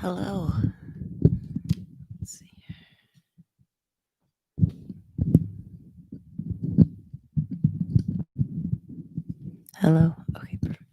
Hello. Let's see. Hello. Okay, perfect.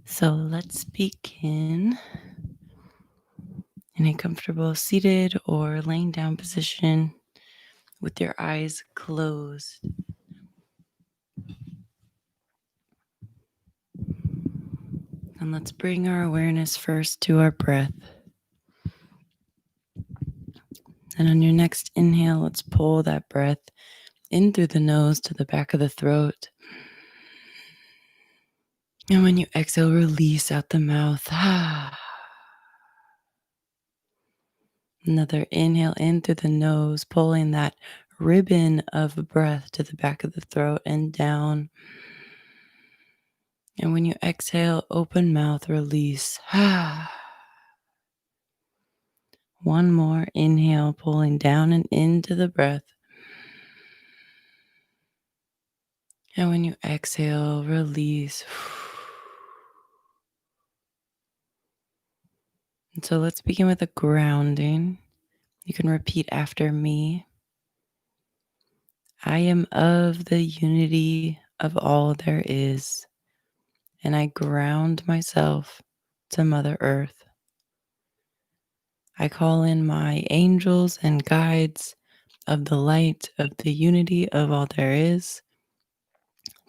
So let's begin in a comfortable seated or laying down position with your eyes closed. And let's bring our awareness first to our breath. And on your next inhale, let's pull that breath in through the nose to the back of the throat. And when you exhale, release out the mouth. Another inhale in through the nose, pulling that ribbon of breath to the back of the throat and down. And when you exhale, open mouth, release. One more inhale, pulling down and into the breath. And when you exhale, release. And so let's begin with a grounding. You can repeat after me. I am of the unity of all there is, and I ground myself to Mother Earth. I call in my angels and guides of the light of the unity of all there is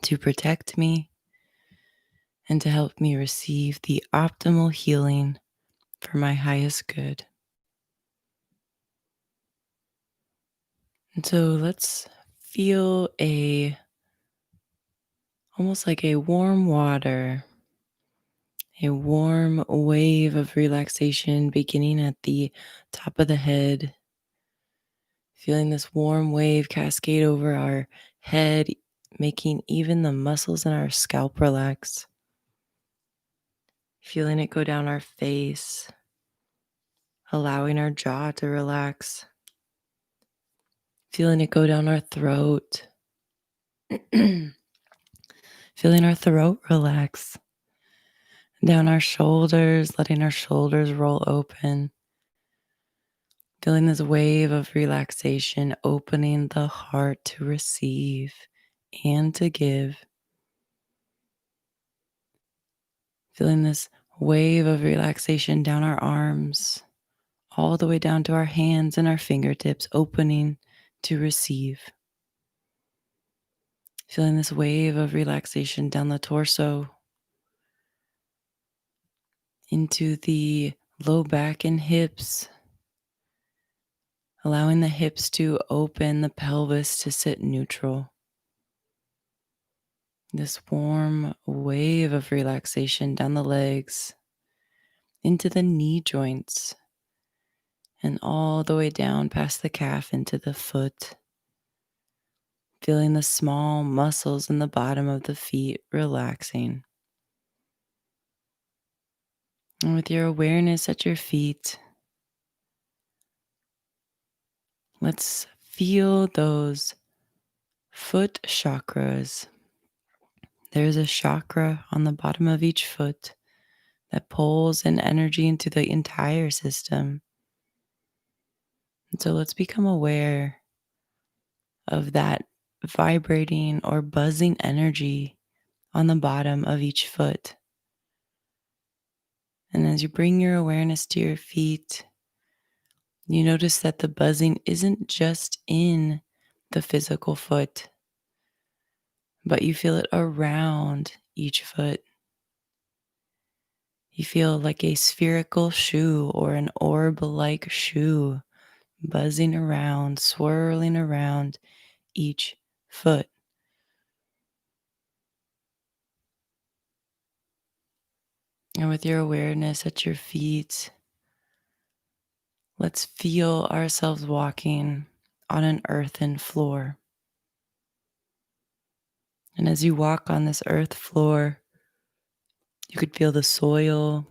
to protect me and to help me receive the optimal healing for my highest good. And so let's feel almost like a warm water, a warm wave of relaxation beginning at the top of the head. Feeling this warm wave cascade over our head, making even the muscles in our scalp relax. Feeling it go down our face, allowing our jaw to relax. Feeling it go down our throat. Feeling our throat relax. Down our shoulders, letting our shoulders roll open. Feeling this wave of relaxation, opening the heart to receive and to give. Feeling this wave of relaxation down our arms, all the way down to our hands and our fingertips, opening to receive. Feeling this wave of relaxation down the torso, into the low back and hips, allowing the hips to open, the pelvis to sit neutral. This warm wave of relaxation down the legs, into the knee joints, and all the way down past the calf into the foot. Feeling the small muscles in the bottom of the feet relaxing. And with your awareness at your feet, let's feel those foot chakras. There's a chakra on the bottom of each foot that pulls in energy into the entire system. And so let's become aware of that vibrating or buzzing energy on the bottom of each foot. And as you bring your awareness to your feet, you notice that the buzzing isn't just in the physical foot, but you feel it around each foot. You feel like a spherical shoe or an orb like shoe buzzing around, swirling around each foot. And with your awareness at your feet, let's feel ourselves walking on an earthen floor. And as you walk on this earth floor, you could feel the soil,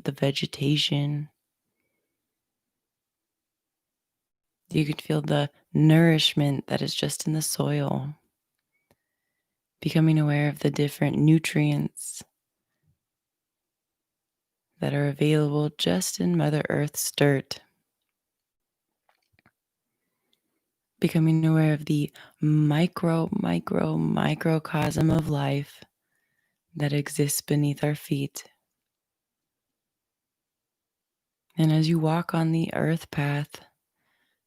the vegetation. You could feel the nourishment that is just in the soil, becoming aware of the different nutrients that are available just in Mother Earth's dirt, becoming aware of the microcosm of life that exists beneath our feet. And as you walk on the earth path,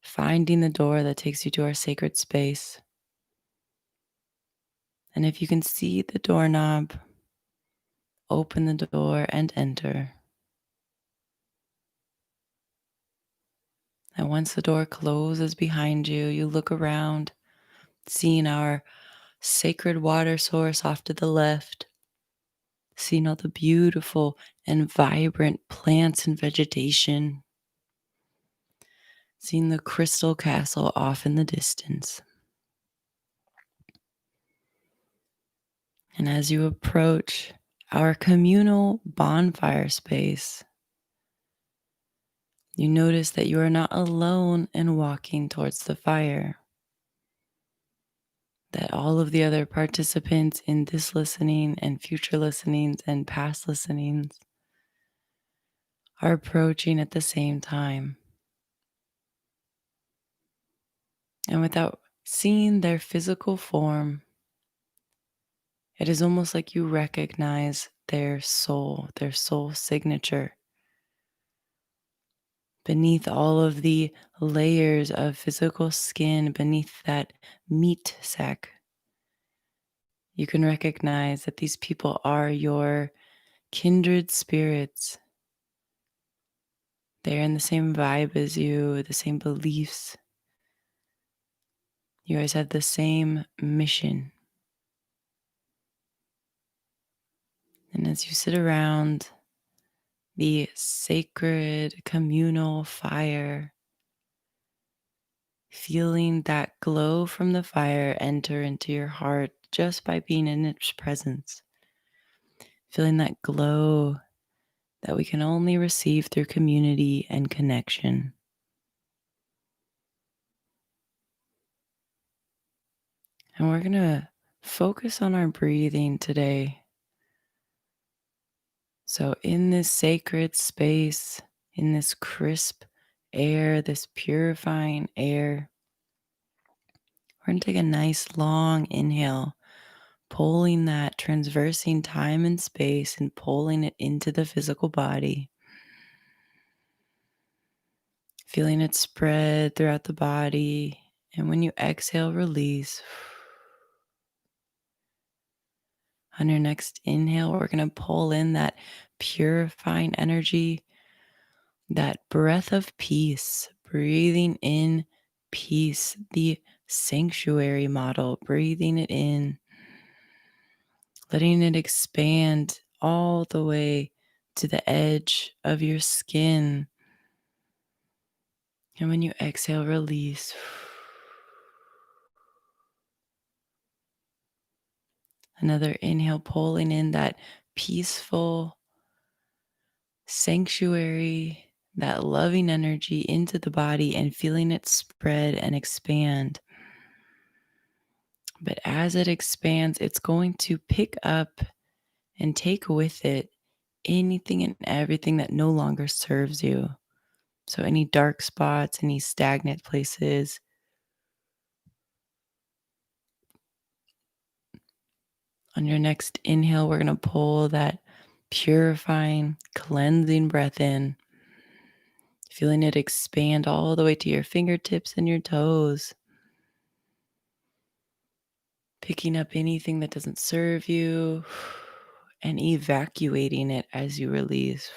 finding the door that takes you to our sacred space. And if you can see the doorknob, open the door and enter. And once the door closes behind you, you look around, seeing our sacred water source off to the left, seeing all the beautiful and vibrant plants and vegetation, seeing the crystal castle off in the distance. And as you approach our communal bonfire space, you notice that you are not alone in walking towards the fire, that all of the other participants in this listening and future listenings and past listenings are approaching at the same time. And without seeing their physical form, it is almost like you recognize their soul signature. Beneath all of the layers of physical skin, beneath that meat sack, you can recognize that these people are your kindred spirits. They're in the same vibe as you, the same beliefs. You guys have the same mission. And as you sit around the sacred communal fire, feeling that glow from the fire enter into your heart just by being in its presence, feeling that glow that we can only receive through community and connection. And we're going to focus on our breathing today. So, in this sacred space, in this crisp air, this purifying air, we're going to take a nice long inhale, pulling that, transversing time and space, and pulling it into the physical body. Feeling it spread throughout the body. And when you exhale, release. On your next inhale, we're going to pull in that purifying energy, that breath of peace, breathing in peace, the sanctuary model, breathing it in, letting it expand all the way to the edge of your skin. And when you exhale, release. Another inhale, pulling in that peaceful sanctuary, that loving energy into the body and feeling it spread and expand. But as it expands, it's going to pick up and take with it anything and everything that no longer serves you. So, any dark spots, any stagnant places. On your next inhale, we're going to pull that purifying, cleansing breath in, feeling it expand all the way to your fingertips and your toes. Picking up anything that doesn't serve you and evacuating it as you release.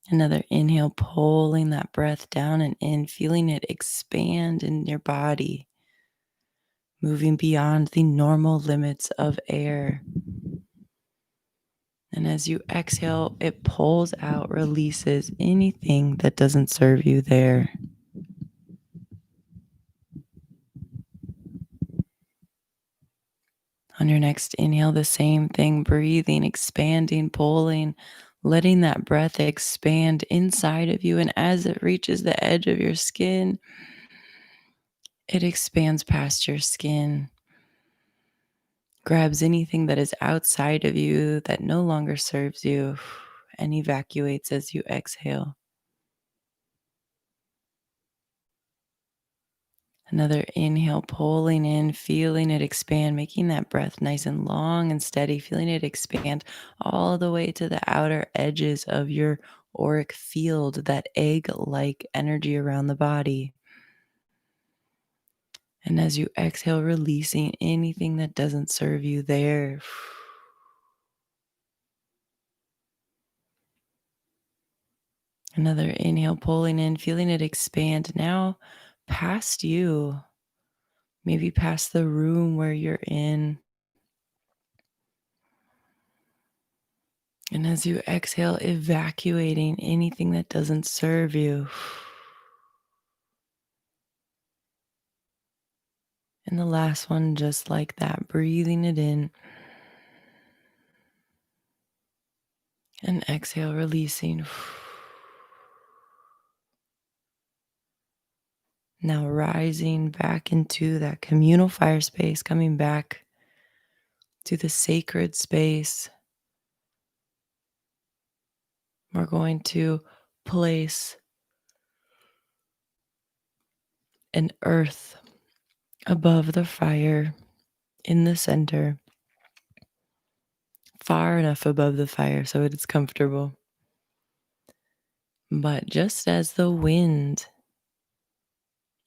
Another inhale, pulling that breath down and in, feeling it expand in your body, moving beyond the normal limits of air. And as you exhale, it pulls out, releases anything that doesn't serve you there. On your next inhale, the same thing, breathing, expanding, pulling, letting that breath expand inside of you. And as it reaches the edge of your skin, it expands past your skin, grabs anything that is outside of you that no longer serves you, and evacuates as you exhale. Another inhale, pulling in, feeling it expand, making that breath nice and long and steady, feeling it expand all the way to the outer edges of your auric field, that egg-like energy around the body. And as you exhale, releasing anything that doesn't serve you there. Another inhale, pulling in, feeling it expand now past you, maybe past the room where you're in. And as you exhale, evacuating anything that doesn't serve you. And the last one, just like that, breathing it in. And exhale, releasing. Now rising back into that communal fire space, coming back to the sacred space. We're going to place an earth above the fire in the center, far enough above the fire so it is comfortable. But just as the wind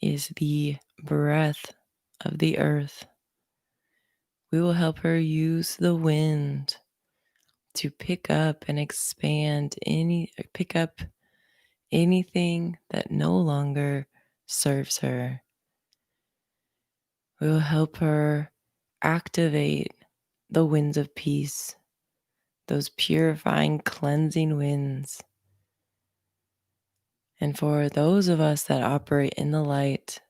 is the breath of the earth, we will help her use the wind to pick up and expand pick up anything that no longer serves her. We will help her activate the winds of peace, those purifying, cleansing winds. And for those of us that operate in the light,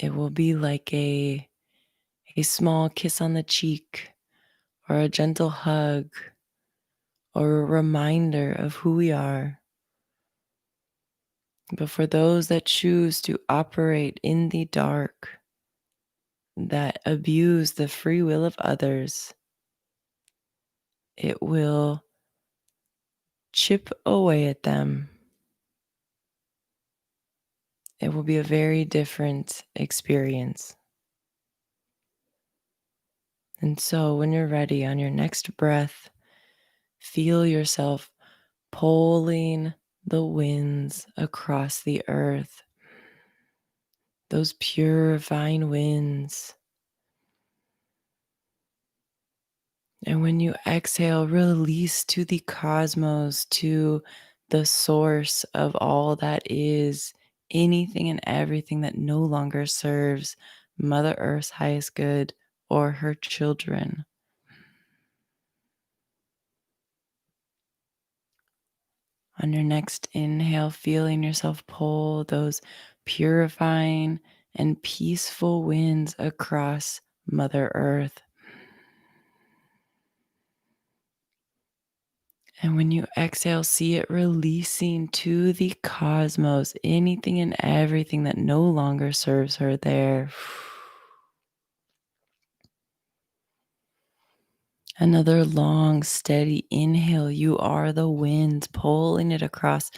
it will be like a small kiss on the cheek, or a gentle hug, or a reminder of who we are. But for those that choose to operate in the dark, that abuse the free will of others, it will chip away at them. It will be a very different experience. And so when you're ready, on your next breath, feel yourself pulling the winds across the earth, those purifying winds. And when you exhale, release to the cosmos, to the source of all that is, anything and everything that no longer serves Mother Earth's highest good or her children. On your next inhale, feeling yourself pull those purifying and peaceful winds across Mother Earth. And when you exhale, see it releasing to the cosmos, anything and everything that no longer serves her there. Another long, steady inhale. You are the wind, pulling it across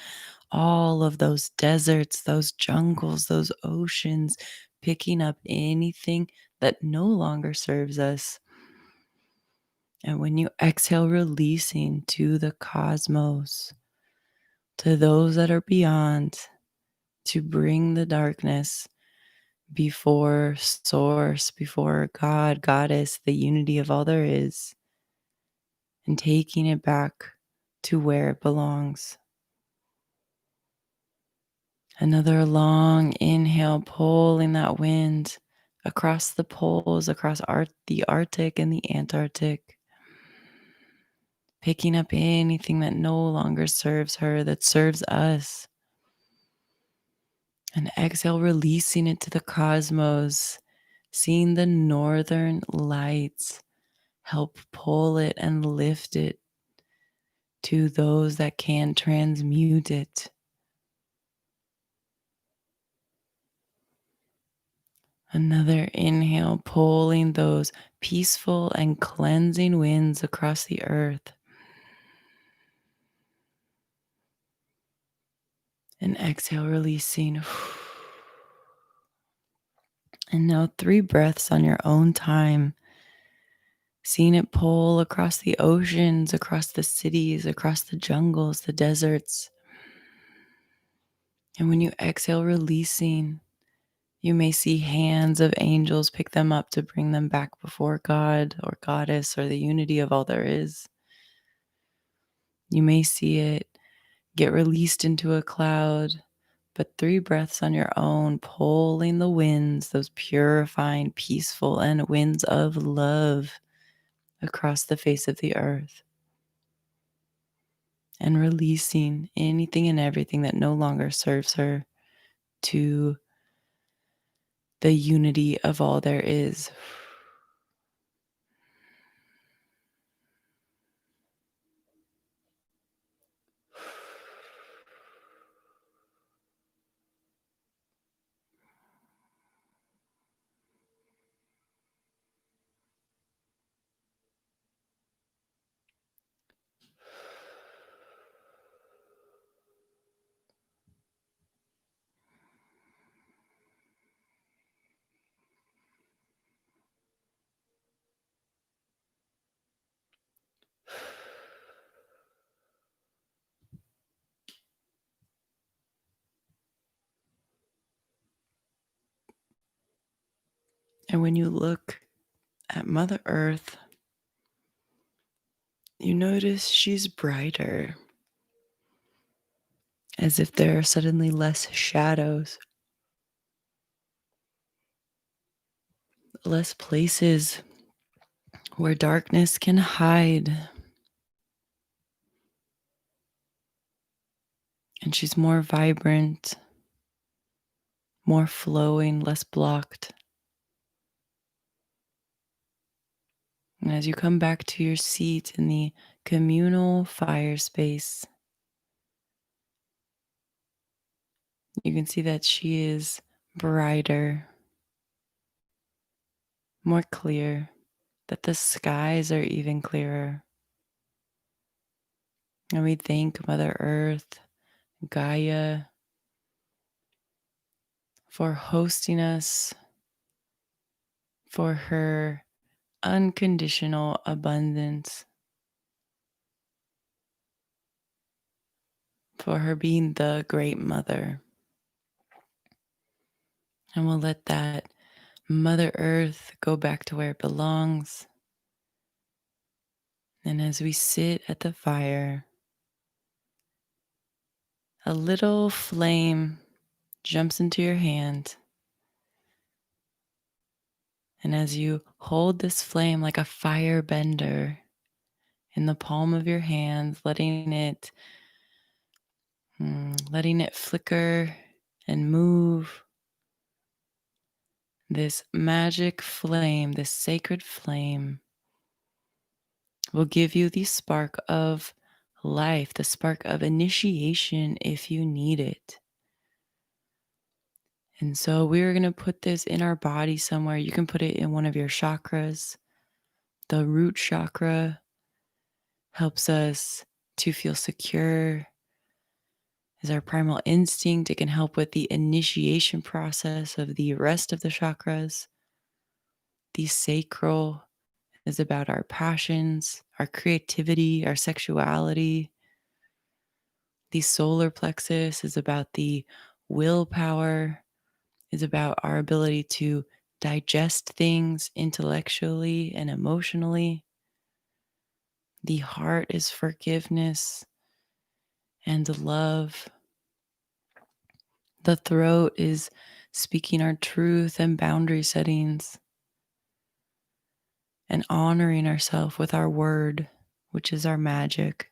all of those deserts, those jungles, those oceans, picking up anything that no longer serves us. And when you exhale, releasing to the cosmos, to those that are beyond, to bring the darkness before Source, before God, Goddess, the unity of all there is, and taking it back to where it belongs. Another long inhale, pulling that wind across the poles, across the Arctic and the Antarctic, picking up anything that no longer serves her, that serves us. And exhale, releasing it to the cosmos, seeing the northern lights help pull it and lift it to those that can transmute it. Another inhale, pulling those peaceful and cleansing winds across the earth. And exhale, releasing. And now 3 breaths on your own time. Seeing it pull across the oceans, across the cities, across the jungles, the deserts. And when you exhale, releasing, you may see hands of angels pick them up to bring them back before God or Goddess or the unity of all there is. You may see it get released into a cloud, but 3 breaths on your own, pulling the winds, those purifying, peaceful, and winds of love across the face of the earth. And releasing anything and everything that no longer serves her to the unity of all there is. And when you look at Mother Earth, you notice she's brighter, as if there are suddenly less shadows, less places where darkness can hide. And she's more vibrant, more flowing, less blocked. And as you come back to your seat in the communal fire space, you can see that she is brighter, more clear, that the skies are even clearer. And we thank Mother Earth, Gaia, for hosting us, for her unconditional abundance, for her being the great mother. And we'll let that Mother Earth go back to where it belongs. And as we sit at the fire, a little flame jumps into your hand. And as you hold this flame like a fire bender in the palm of your hand, letting it flicker and move, this magic flame, this sacred flame, will give you the spark of life, the spark of initiation if you need it. And so we're going to put this in our body somewhere. You can put it in one of your chakras. The root chakra helps us to feel secure, is our primal instinct. It can help with the initiation process of the rest of the chakras. The sacral is about our passions, our creativity, our sexuality. The solar plexus is about the willpower, is about our ability to digest things intellectually and emotionally. The heart is forgiveness and love. The throat is speaking our truth and boundary settings and honoring ourselves with our word, which is our magic.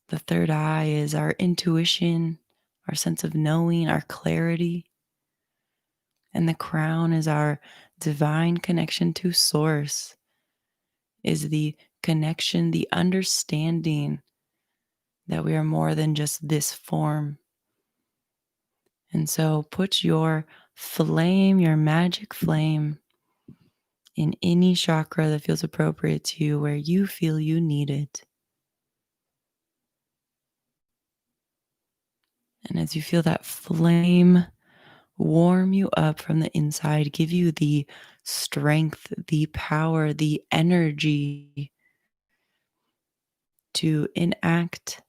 The third eye is our intuition, our sense of knowing, our clarity. And the crown is our divine connection to source, is the connection, the understanding that we are more than just this form. And so put your flame, your magic flame, in any chakra that feels appropriate to you, where you feel you need it. And as you feel that flame warm you up from the inside, give you the strength, the power, the energy to enact,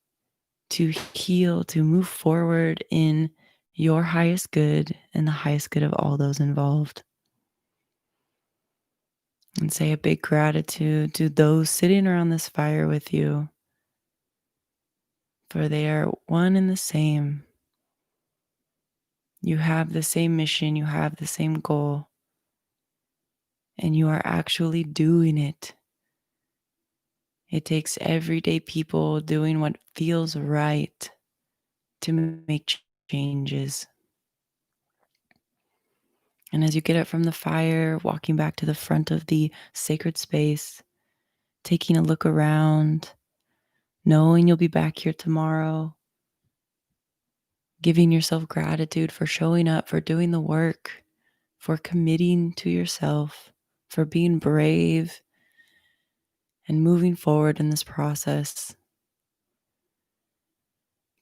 to heal, to move forward in your highest good and the highest good of all those involved. And say a big gratitude to those sitting around this fire with you, for they are one and the same. You have the same mission, you have the same goal, and you are actually doing it. It takes everyday people doing what feels right to make changes. And as you get up from the fire, walking back to the front of the sacred space, taking a look around, knowing you'll be back here tomorrow, giving yourself gratitude for showing up, for doing the work, for committing to yourself, for being brave and moving forward in this process.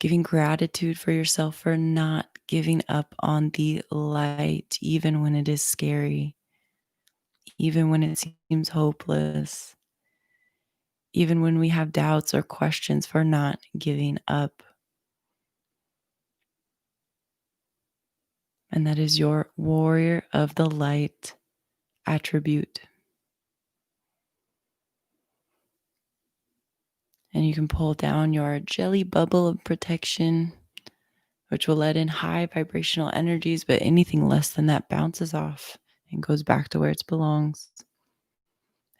Giving gratitude for yourself for not giving up on the light, even when it is scary, even when it seems hopeless, even when we have doubts or questions, for not giving up. And that is your warrior of the light attribute. And you can pull down your jelly bubble of protection, which will let in high vibrational energies, but anything less than that bounces off and goes back to where it belongs.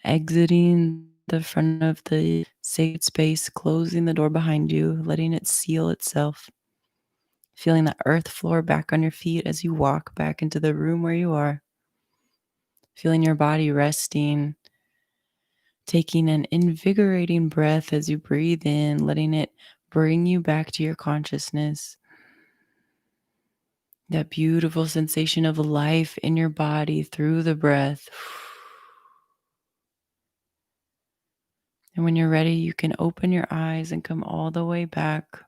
Exiting the front of the sacred space, closing the door behind you, letting it seal itself. Feeling the earth floor back on your feet as you walk back into the room where you are. Feeling your body resting. Taking an invigorating breath as you breathe in, letting it bring you back to your consciousness. That beautiful sensation of life in your body through the breath. And when you're ready, you can open your eyes and come all the way back.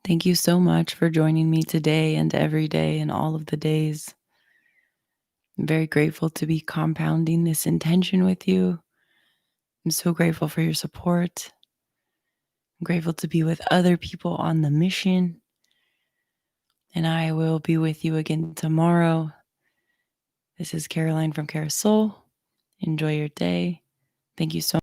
Thank you so much for joining me today and every day and all of the days. I'm very grateful to be compounding this intention with you. I'm so grateful for your support. I'm grateful to be with other people on the mission. And I will be with you again tomorrow. This is Caroline from Carousel, Enjoy your day. Thank you so